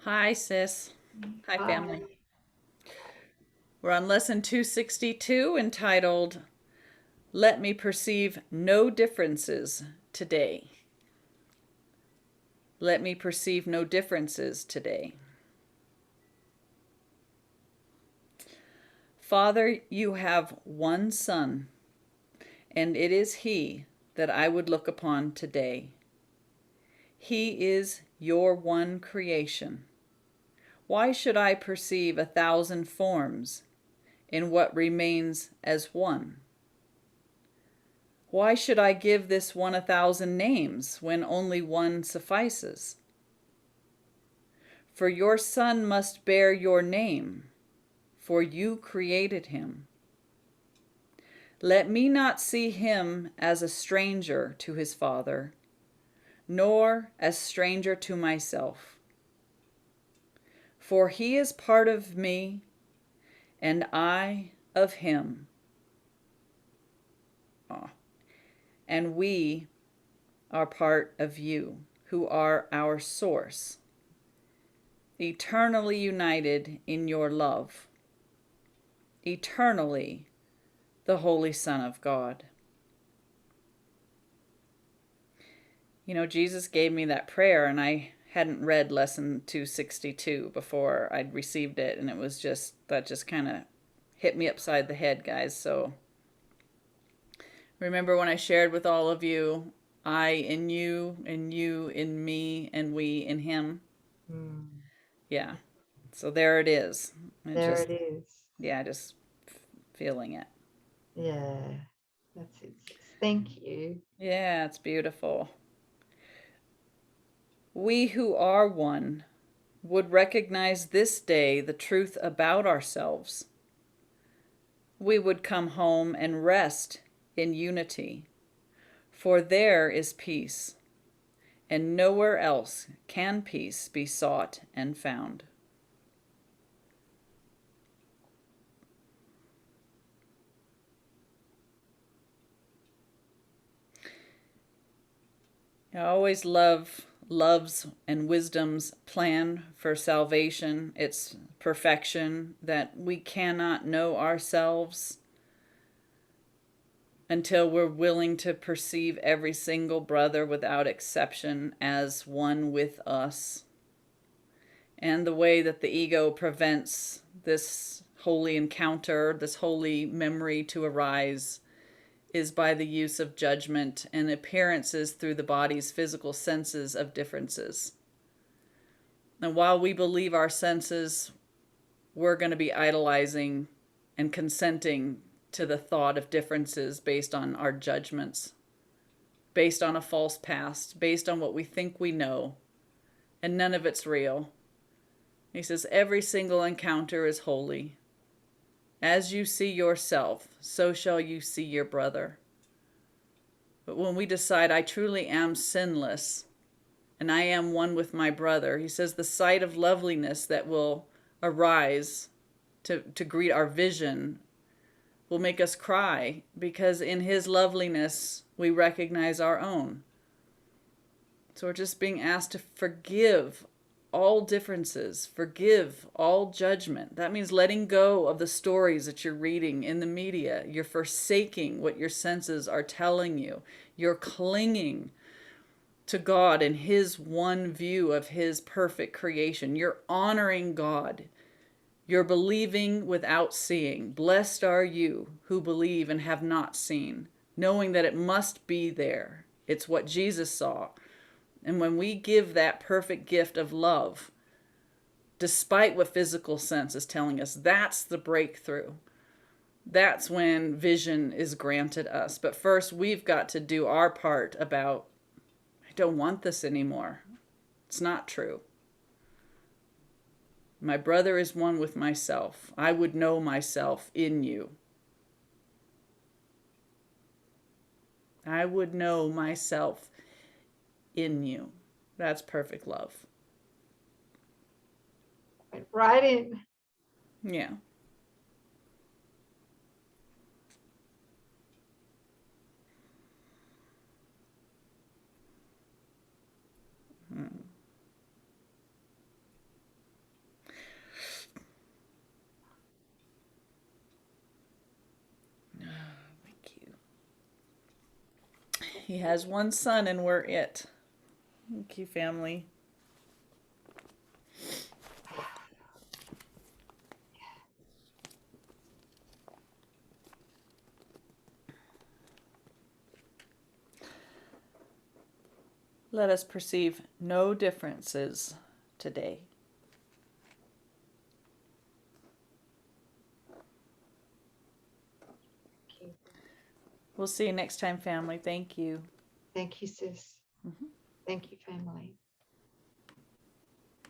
Hi, sis. Hi, family. Hi. We're on lesson 262 entitled, Let Me Perceive No Differences Today. Let me perceive no differences today. Father, you have one Son, and it is He that I would look upon today. He is your one creation. Why should I perceive 1,000 forms in what remains as one? Why should I give this one 1,000 names when only one suffices? For your Son must bear your name, for you created him. Let me not see him as a stranger to his Father, nor as stranger to myself. For he is part of me, and I of him. Oh. And we are part of you, who are our source, eternally united in your love, eternally the Holy Son of God. You know, Jesus gave me that prayer, and I hadn't read lesson 262 before I'd received it, and that just kind of hit me upside the head, guys. So remember when I shared with all of you, I in you, and you in me, and we in him? Mm, Yeah. So there it is. It there just, it is. yeah, just feeling it. Yeah, that's it, sis. Thank you. Yeah, it's beautiful. We who are one would recognize this day the truth about ourselves. We would come home and rest in unity, for there is peace, and nowhere else can peace be sought and found. I always love love's and wisdom's plan for salvation, its perfection, that we cannot know ourselves until we're willing to perceive every single brother without exception as one with us. And the way that the ego prevents this holy encounter, this holy memory to arise, is by the use of judgment and appearances through the body's physical senses of differences. And while we believe our senses, we're going to be idolizing and consenting to the thought of differences based on our judgments, based on a false past, based on what we think we know, and none of it's real. He says, every single encounter is holy. As you see yourself, so shall you see your brother. But when we decide, I truly am sinless, and I am one with my brother, he says, the sight of loveliness that will arise to greet our vision will make us cry, because in his loveliness we recognize our own. So we're just being asked to forgive all differences, forgive all judgment. That means letting go of the stories that you're reading in the media. You're forsaking what your senses are telling you. You're clinging to God and his one view of his perfect creation. You're honoring God. You're believing without seeing. Blessed are you who believe and have not seen, knowing that it must be there. It's what Jesus saw. And when we give that perfect gift of love, despite what physical sense is telling us, that's the breakthrough. That's when vision is granted us. But first, we've got to do our part about, I don't want this anymore. It's not true. My brother is one with myself. I would know myself in you. I would know myself in you. That's perfect love. Right in. Yeah. He has one son and we're it. Thank you, family. Let us perceive no differences today. Okay. We'll see you next time, family. Thank you. Thank you, sis. Thank you, family.